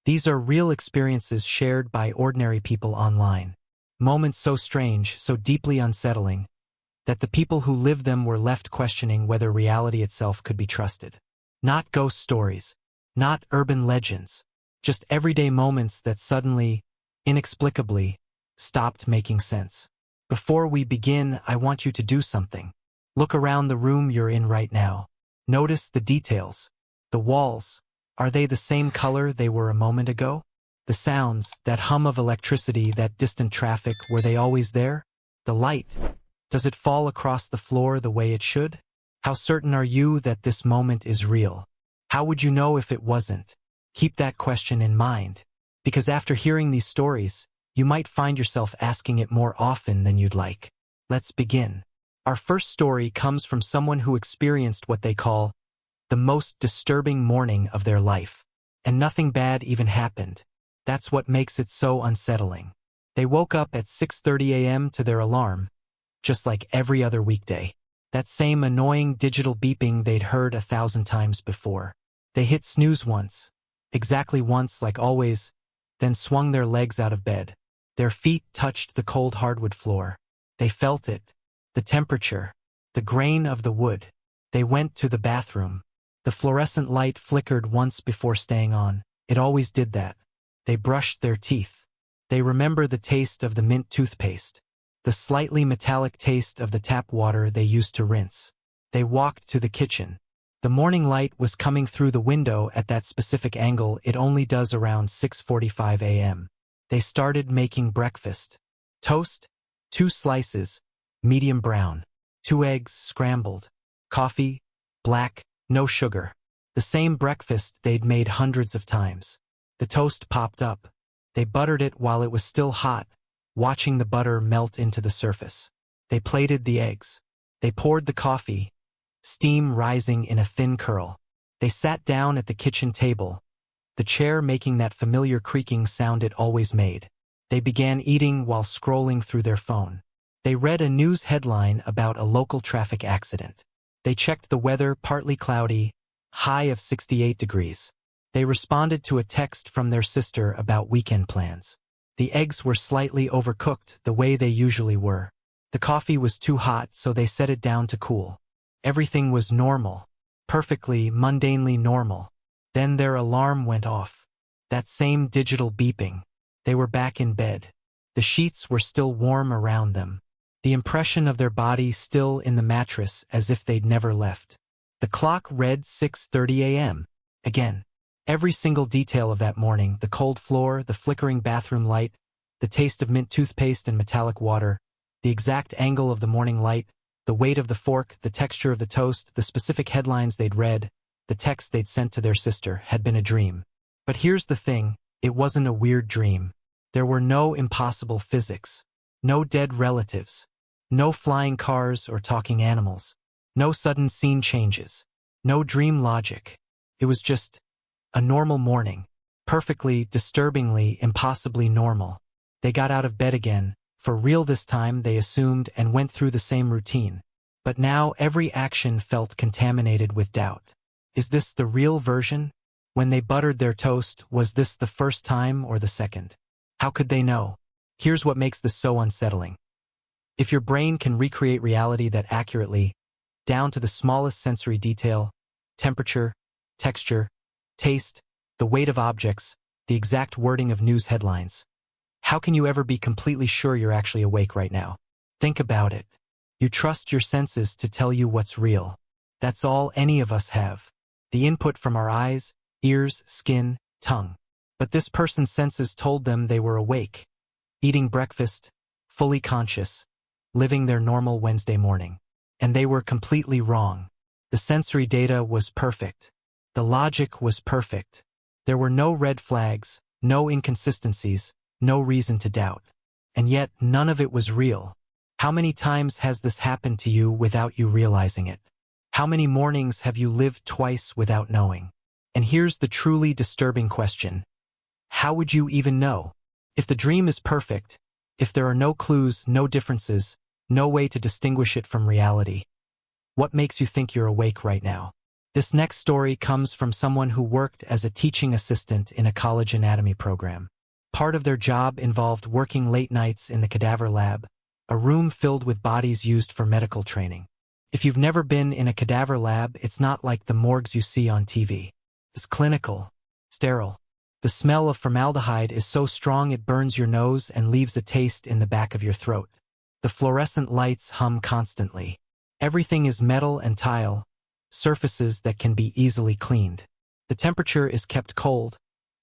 These are real experiences shared by ordinary people online. Moments so strange, so deeply unsettling, that the people who lived them were left questioning whether reality itself could be trusted. Not ghost stories, not urban legends, just everyday moments that suddenly, inexplicably, stopped making sense. Before we begin, I want you to do something. Look around the room you're in right now. Notice the details. The walls. Are they the same color they were a moment ago? The sounds, that hum of electricity, that distant traffic, were they always there? The light. Does it fall across the floor the way it should? How certain are you that this moment is real? How would you know if it wasn't? Keep that question in mind, because after hearing these stories, you might find yourself asking it more often than you'd like. Let's begin. Our first story comes from someone who experienced what they call the most disturbing morning of their life. And nothing bad even happened. That's what makes it so unsettling. They woke up at 6:30 a.m. to their alarm, just like every other weekday. That same annoying digital beeping they'd heard 1,000 times before. They hit snooze once, exactly once like always, then swung their legs out of bed. Their feet touched the cold hardwood floor. They felt it, the temperature, the grain of the wood. They went to the bathroom. The fluorescent light flickered once before staying on. It always did that. They brushed their teeth. They remember the taste of the mint toothpaste, the slightly metallic taste of the tap water they used to rinse. They walked to the kitchen. The morning light was coming through the window at that specific angle it only does around 6:45 a.m. They started making breakfast. Toast, 2 slices, medium brown. 2 eggs, scrambled. Coffee, black, no sugar. The same breakfast they'd made hundreds of times. The toast popped up. They buttered it while it was still hot, watching the butter melt into the surface. They plated the eggs. They poured the coffee, steam rising in a thin curl. They sat down at the kitchen table, the chair making that familiar creaking sound it always made. They began eating while scrolling through their phone. They read a news headline about a local traffic accident. They checked the weather, partly cloudy, high of 68 degrees. They responded to a text from their sister about weekend plans. The eggs were slightly overcooked, the way they usually were. The coffee was too hot, so they set it down to cool. Everything was normal, perfectly, mundanely normal. Then their alarm went off. That same digital beeping. They were back in bed. The sheets were still warm around them. The impression of their body still in the mattress as if they'd never left. The clock read 6:30 a.m. Again. Every single detail of that morning, the cold floor, the flickering bathroom light, the taste of mint toothpaste and metallic water, the exact angle of the morning light, the weight of the fork, the texture of the toast, the specific headlines they'd read, the text they'd sent to their sister, had been a dream. But here's the thing, it wasn't a weird dream. There were no impossible physics, no dead relatives, no flying cars or talking animals, no sudden scene changes, no dream logic. It was just a normal morning, perfectly, disturbingly, impossibly normal. They got out of bed again, for real this time, they assumed, and went through the same routine. But now every action felt contaminated with doubt. Is this the real version? When they buttered their toast, was this the first time or the second? How could they know? Here's what makes this so unsettling. If your brain can recreate reality that accurately, down to the smallest sensory detail, temperature, texture, taste, the weight of objects, the exact wording of news headlines, how can you ever be completely sure you're actually awake right now? Think about it. You trust your senses to tell you what's real. That's all any of us have. The input from our eyes, ears, skin, tongue. But this person's senses told them they were awake, eating breakfast, fully conscious, living their normal Wednesday morning. And they were completely wrong. The sensory data was perfect. The logic was perfect. There were no red flags, no inconsistencies, no reason to doubt. And yet, none of it was real. How many times has this happened to you without you realizing it? How many mornings have you lived twice without knowing? And here's the truly disturbing question. How would you even know? If the dream is perfect, if there are no clues, no differences, no way to distinguish it from reality, what makes you think you're awake right now? This next story comes from someone who worked as a teaching assistant in a college anatomy program. Part of their job involved working late nights in the cadaver lab, a room filled with bodies used for medical training. If you've never been in a cadaver lab, it's not like the morgues you see on TV. It's clinical, sterile. The smell of formaldehyde is so strong it burns your nose and leaves a taste in the back of your throat. The fluorescent lights hum constantly. Everything is metal and tile, surfaces that can be easily cleaned. The temperature is kept cold,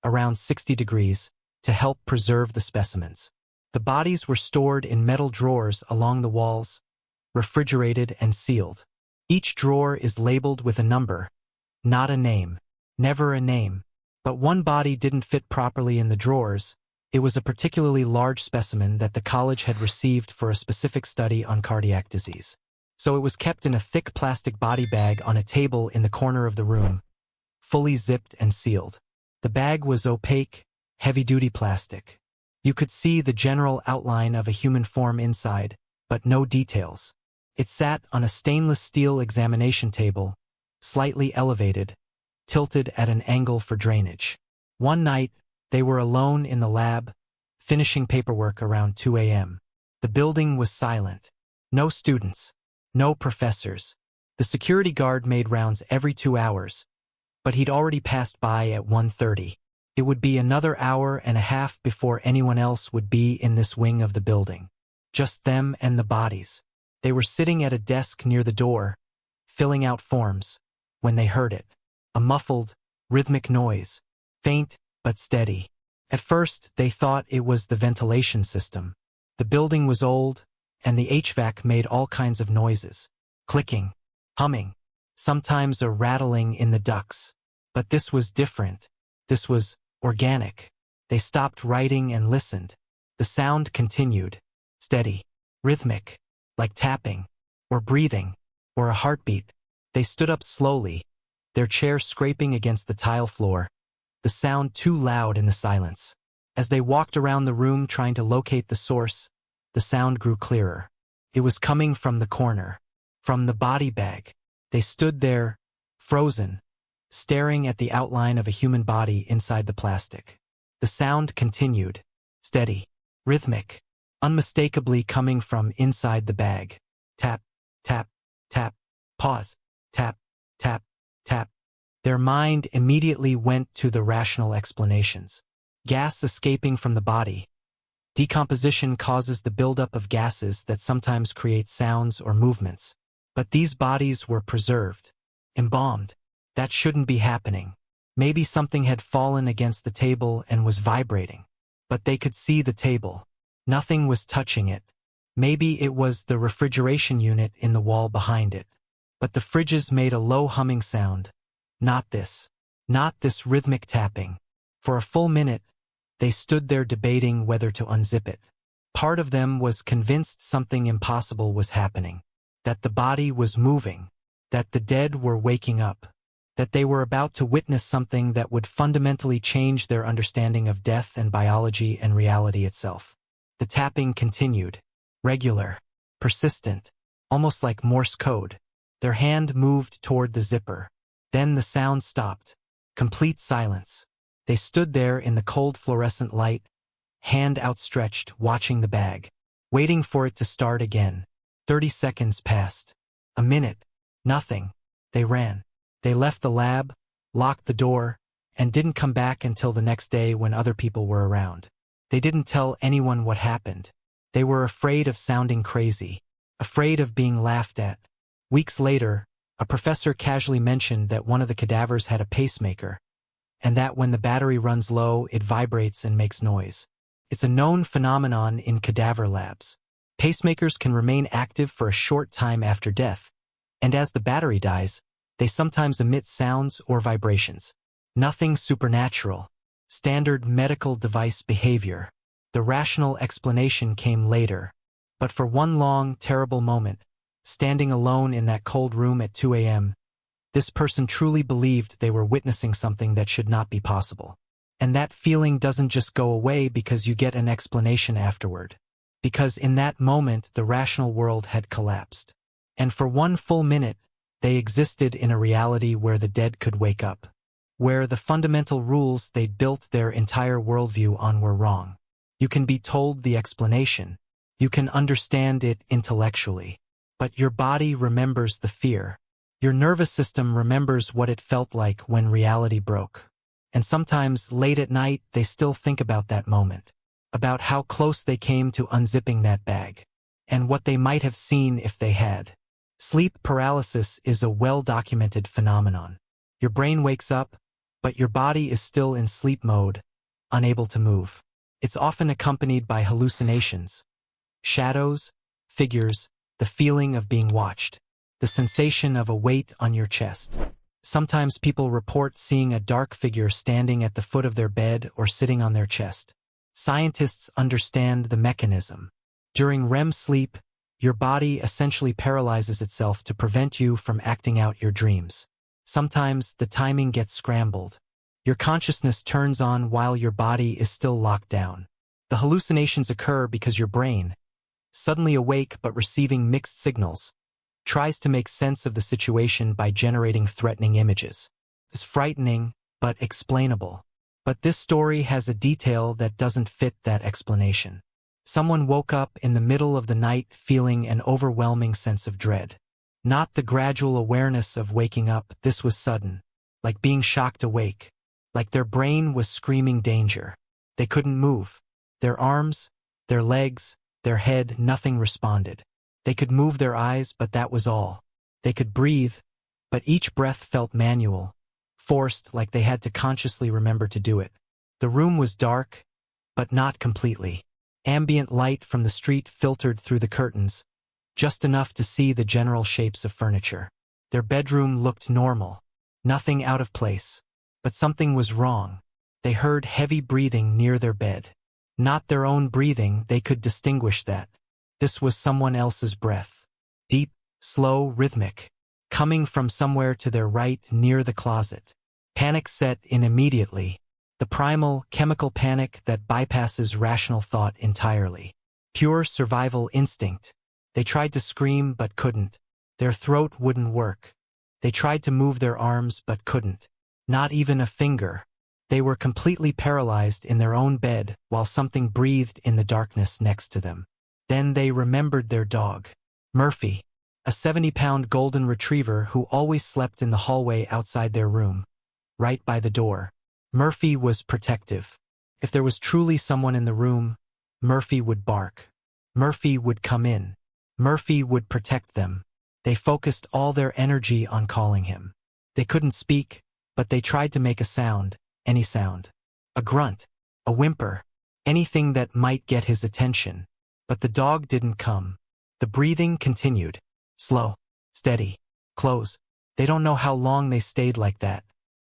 around 60 degrees, to help preserve the specimens. The bodies were stored in metal drawers along the walls, refrigerated and sealed. Each drawer is labeled with a number, not a name, never a name. But one body didn't fit properly in the drawers. It was a particularly large specimen that the college had received for a specific study on cardiac disease. So it was kept in a thick plastic body bag on a table in the corner of the room, fully zipped and sealed. The bag was opaque, heavy-duty plastic. You could see the general outline of a human form inside, but no details. It sat on a stainless steel examination table, slightly elevated, tilted at an angle for drainage. One night, they were alone in the lab, finishing paperwork around 2 a.m. The building was silent. No students, no professors. The security guard made rounds every 2 hours, but he'd already passed by at 1:30. It would be another hour and a half before anyone else would be in this wing of the building. Just them and the bodies. They were sitting at a desk near the door, filling out forms, when they heard it. A muffled, rhythmic noise, faint but steady. At first, they thought it was the ventilation system. The building was old, and the HVAC made all kinds of noises. Clicking, humming, sometimes a rattling in the ducts. But this was different. This was organic. They stopped writing and listened. The sound continued, steady, rhythmic, like tapping, or breathing, or a heartbeat. They stood up slowly, their chair scraping against the tile floor, the sound too loud in the silence. As they walked around the room trying to locate the source, the sound grew clearer. It was coming from the corner, from the body bag. They stood there, frozen, staring at the outline of a human body inside the plastic. The sound continued, steady, rhythmic, unmistakably coming from inside the bag. Tap, tap, tap, pause, tap, tap, tap. Their mind immediately went to the rational explanations. Gas escaping from the body. Decomposition causes the buildup of gases that sometimes create sounds or movements. But these bodies were preserved, embalmed. That shouldn't be happening. Maybe something had fallen against the table and was vibrating. But they could see the table. Nothing was touching it. Maybe it was the refrigeration unit in the wall behind it. But the fridges made a low humming sound. Not this. Not this rhythmic tapping. For a full minute, they stood there debating whether to unzip it. Part of them was convinced something impossible was happening. That the body was moving. That the dead were waking up. That they were about to witness something that would fundamentally change their understanding of death and biology and reality itself. The tapping continued. Regular. Persistent. Almost like Morse code. Their hand moved toward the zipper. Then the sound stopped. Complete silence. They stood there in the cold fluorescent light, hand outstretched, watching the bag, waiting for it to start again. 30 seconds passed. A minute. Nothing. They ran. They left the lab, locked the door, and didn't come back until the next day when other people were around. They didn't tell anyone what happened. They were afraid of sounding crazy, afraid of being laughed at. Weeks later, a professor casually mentioned that one of the cadavers had a pacemaker, and that when the battery runs low, it vibrates and makes noise. It's a known phenomenon in cadaver labs. Pacemakers can remain active for a short time after death, and as the battery dies, they sometimes emit sounds or vibrations. Nothing supernatural. Standard medical device behavior. The rational explanation came later. But for one long, terrible moment, standing alone in that cold room at 2 a.m., this person truly believed they were witnessing something that should not be possible. And that feeling doesn't just go away because you get an explanation afterward. Because in that moment, the rational world had collapsed. And for one full minute, They existed in a reality where the dead could wake up, where the fundamental rules they'd built their entire worldview on were wrong. You can be told the explanation. You can understand it intellectually. But your body remembers the fear. Your nervous system remembers what it felt like when reality broke. And sometimes, late at night, they still think about that moment, about how close they came to unzipping that bag, and what they might have seen if they had. Sleep paralysis is a well-documented phenomenon. Your brain wakes up, but your body is still in sleep mode, unable to move. It's often accompanied by hallucinations, shadows, figures, the feeling of being watched, the sensation of a weight on your chest. Sometimes people report seeing a dark figure standing at the foot of their bed or sitting on their chest. Scientists understand the mechanism. During REM sleep, your body essentially paralyzes itself to prevent you from acting out your dreams. Sometimes the timing gets scrambled. Your consciousness turns on while your body is still locked down. The hallucinations occur because your brain, suddenly awake but receiving mixed signals, tries to make sense of the situation by generating threatening images. It's frightening, but explainable. But this story has a detail that doesn't fit that explanation. Someone woke up in the middle of the night feeling an overwhelming sense of dread. Not the gradual awareness of waking up, this was sudden, like being shocked awake, like their brain was screaming danger. They couldn't move. Their arms, their legs, their head, nothing responded. They could move their eyes, but that was all. They could breathe, but each breath felt manual, forced, like they had to consciously remember to do it. The room was dark, but not completely. Ambient light from the street filtered through the curtains, just enough to see the general shapes of furniture. Their bedroom looked normal, nothing out of place, but something was wrong. They heard heavy breathing near their bed. Not their own breathing, they could distinguish that. This was someone else's breath. Deep, slow, rhythmic, coming from somewhere to their right near the closet. Panic set in immediately. The primal, chemical panic that bypasses rational thought entirely. Pure survival instinct. They tried to scream but couldn't. Their throat wouldn't work. They tried to move their arms but couldn't. Not even a finger. They were completely paralyzed in their own bed while something breathed in the darkness next to them. Then they remembered their dog, Murphy, a 70-pound golden retriever who always slept in the hallway outside their room, right by the door. Murphy was protective. If there was truly someone in the room, Murphy would bark. Murphy would come in. Murphy would protect them. They focused all their energy on calling him. They couldn't speak, but they tried to make a sound, any sound. A grunt, a whimper, anything that might get his attention. But the dog didn't come. The breathing continued. Slow, steady, close. They don't know how long they stayed like that.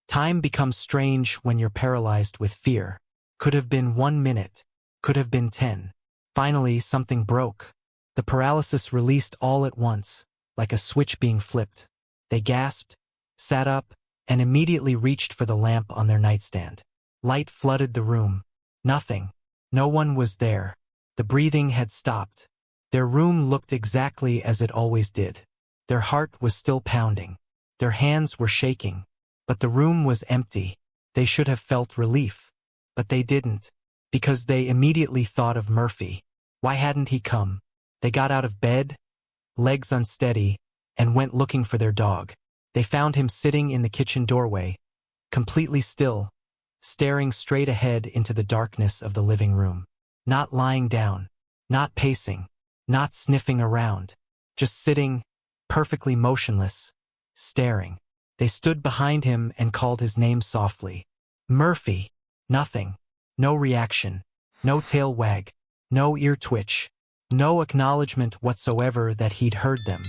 Time becomes strange when you're paralyzed with fear. Could have been 1 minute. Could have been 10. Finally, something broke. The paralysis released all at once, like a switch being flipped. They gasped, sat up, and immediately reached for the lamp on their nightstand. Light flooded the room. Nothing. No one was there. The breathing had stopped. Their room looked exactly as it always did. Their heart was still pounding. Their hands were shaking. But the room was empty. They should have felt relief. But they didn't. Because they immediately thought of Murphy. Why hadn't he come? They got out of bed, legs unsteady, and went looking for their dog. They found him sitting in the kitchen doorway, completely still, staring straight ahead into the darkness of the living room. Not lying down, not pacing, not sniffing around, just sitting, perfectly motionless, staring. They stood behind him and called his name softly. Murphy. Nothing. No reaction. No tail wag. No ear twitch. No acknowledgement whatsoever that he'd heard them.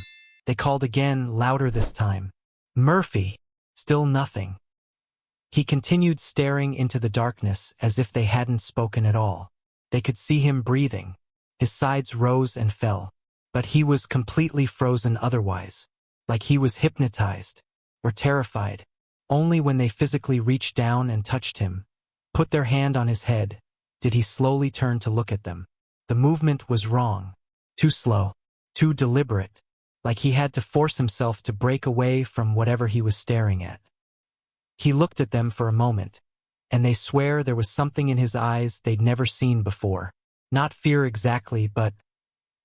They called again, louder this time. Murphy. Still nothing. He continued staring into the darkness as if they hadn't spoken at all. They could see him breathing. His sides rose and fell. But he was completely frozen otherwise, like he was hypnotized, or terrified. Only when they physically reached down and touched him, put their hand on his head, did he slowly turn to look at them. The movement was wrong. Too slow. Too deliberate. like he had to force himself to break away from whatever he was staring at. He looked at them for a moment, and they swear there was something in his eyes they'd never seen before. Not fear exactly, but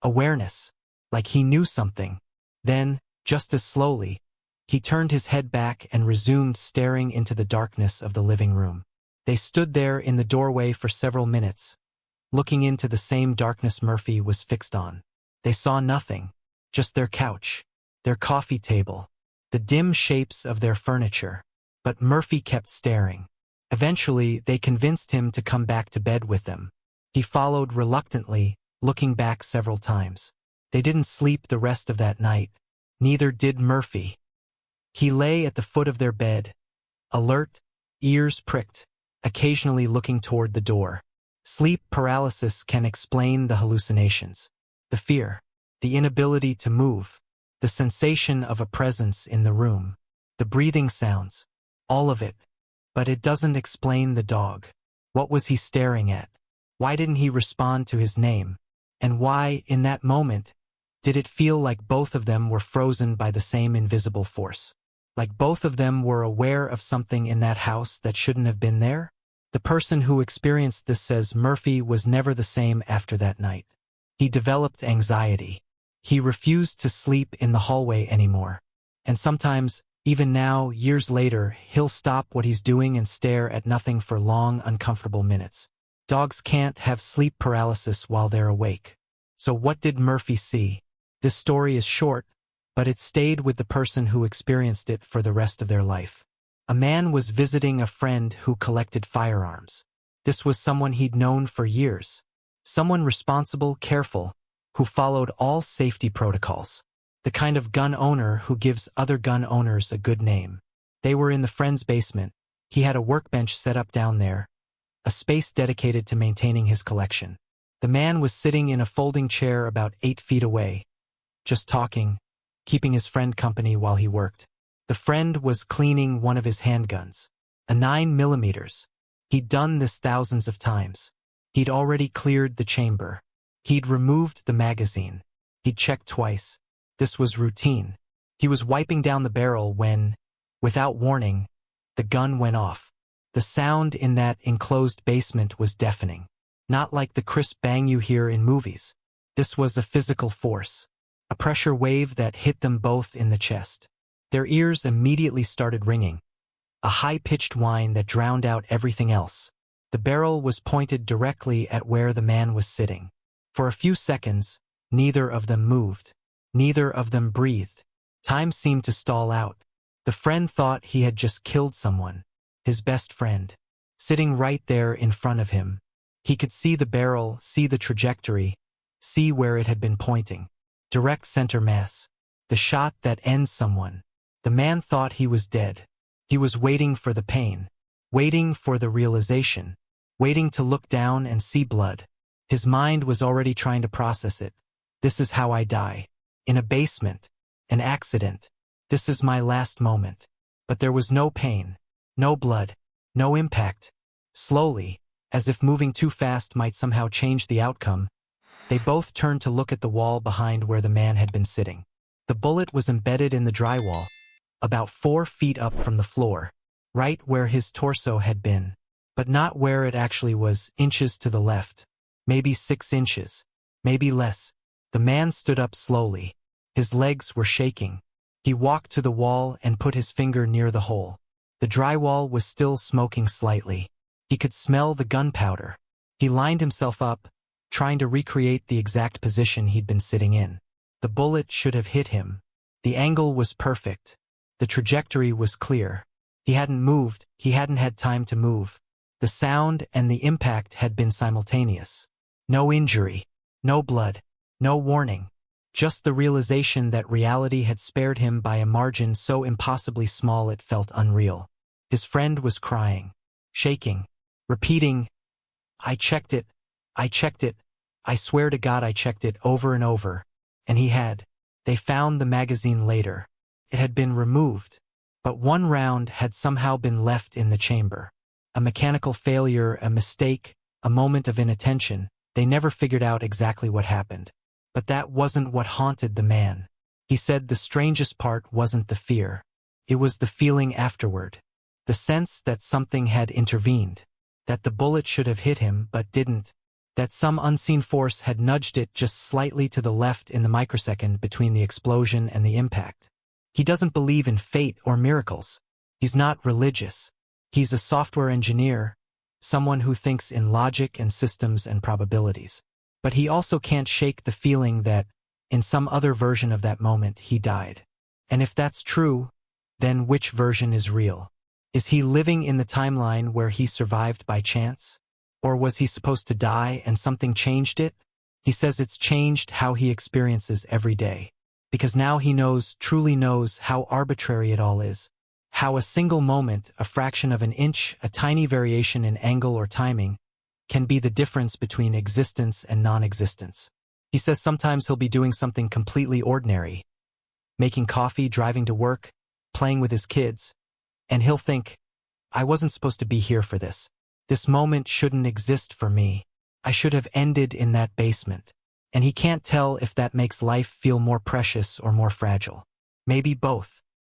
awareness, like he knew something. Then, just as slowly, he turned his head back and resumed staring into the darkness of the living room. They stood there in the doorway for several minutes, looking into the same darkness Murphy was fixed on. They saw nothing, just their couch, their coffee table, the dim shapes of their furniture. But Murphy kept staring. Eventually, they convinced him to come back to bed with them. He followed reluctantly, looking back several times. They didn't sleep the rest of that night. Neither did Murphy. He lay at the foot of their bed, alert, ears pricked, occasionally looking toward the door. Sleep paralysis can explain the hallucinations, the fear, the inability to move, the sensation of a presence in the room, the breathing sounds, all of it. But it doesn't explain the dog. What was he staring at? Why didn't he respond to his name? And why, in that moment, did it feel like both of them were frozen by the same invisible force? Like both of them were aware of something in that house that shouldn't have been there? The person who experienced this says Murphy was never the same after that night. He developed anxiety. He refused to sleep in the hallway anymore. And sometimes, even now, years later, he'll stop what he's doing and stare at nothing for long, uncomfortable minutes. Dogs can't have sleep paralysis while they're awake. So what did Murphy see? This story is short, but it stayed with the person who experienced it for the rest of their life. A man was visiting a friend who collected firearms. This was someone he'd known for years. Someone responsible, careful, who followed all safety protocols. The kind of gun owner who gives other gun owners a good name. They were in the friend's basement. He had a workbench set up down there, a space dedicated to maintaining his collection. The man was sitting in a folding chair about 8 feet away, just talking, keeping his friend company while he worked. The friend was cleaning one of his handguns, a 9mm. He'd done this thousands of times. He'd already cleared the chamber. He'd removed the magazine. He'd checked twice. This was routine. He was wiping down the barrel when, without warning, the gun went off. The sound in that enclosed basement was deafening. Not like the crisp bang you hear in movies. This was a physical force. A pressure wave that hit them both in the chest. Their ears immediately started ringing. A high-pitched whine that drowned out everything else. The barrel was pointed directly at where the man was sitting. For a few seconds, neither of them moved. Neither of them breathed. Time seemed to stall out. The friend thought he had just killed someone, his best friend, sitting right there in front of him. He could see the barrel, see the trajectory, see where it had been pointing. Direct center mass. The shot that ends someone. The man thought he was dead. He was waiting for the pain, waiting for the realization, waiting to look down and see blood. His mind was already trying to process it. This is how I die. In a basement. An accident. This is my last moment. But there was no pain. No blood. No impact. Slowly, as if moving too fast might somehow change the outcome, they both turned to look at the wall behind where the man had been sitting. The bullet was embedded in the drywall, about 4 feet up from the floor, right where his torso had been. But not where it actually was, inches to the left. Maybe 6 inches. Maybe less. The man stood up slowly. His legs were shaking. He walked to the wall and put his finger near the hole. The drywall was still smoking slightly. He could smell the gunpowder. He lined himself up, trying to recreate the exact position he'd been sitting in. The bullet should have hit him. The angle was perfect. The trajectory was clear. He hadn't moved. He hadn't had time to move. The sound and the impact had been simultaneous. No injury. No blood. No warning. Just the realization that reality had spared him by a margin so impossibly small it felt unreal. His friend was crying, shaking, repeating, "I checked it. I checked it. I swear to God I checked it," over and over. And he had. They found the magazine later. It had been removed, but 1 round had somehow been left in the chamber. A mechanical failure, a mistake, a moment of inattention. They never figured out exactly what happened. But that wasn't what haunted the man. He said the strangest part wasn't the fear. It was the feeling afterward. The sense that something had intervened. That the bullet should have hit him but didn't. That some unseen force had nudged it just slightly to the left in the microsecond between the explosion and the impact. He doesn't believe in fate or miracles. He's not religious. He's a software engineer, someone who thinks in logic and systems and probabilities. But he also can't shake the feeling that, in some other version of that moment, he died. And if that's true, then which version is real? Is he living in the timeline where he survived by chance? Or was he supposed to die and something changed it? He says it's changed how he experiences every day. Because now he truly knows how arbitrary it all is. How a single moment, a fraction of an inch, a tiny variation in angle or timing, can be the difference between existence and non-existence. He says sometimes he'll be doing something completely ordinary. Making coffee, driving to work, playing with his kids. And he'll think, I wasn't supposed to be here for this. This moment shouldn't exist for me. I should have ended in that basement. And he can't tell if that makes life feel more precious or more fragile. Maybe both.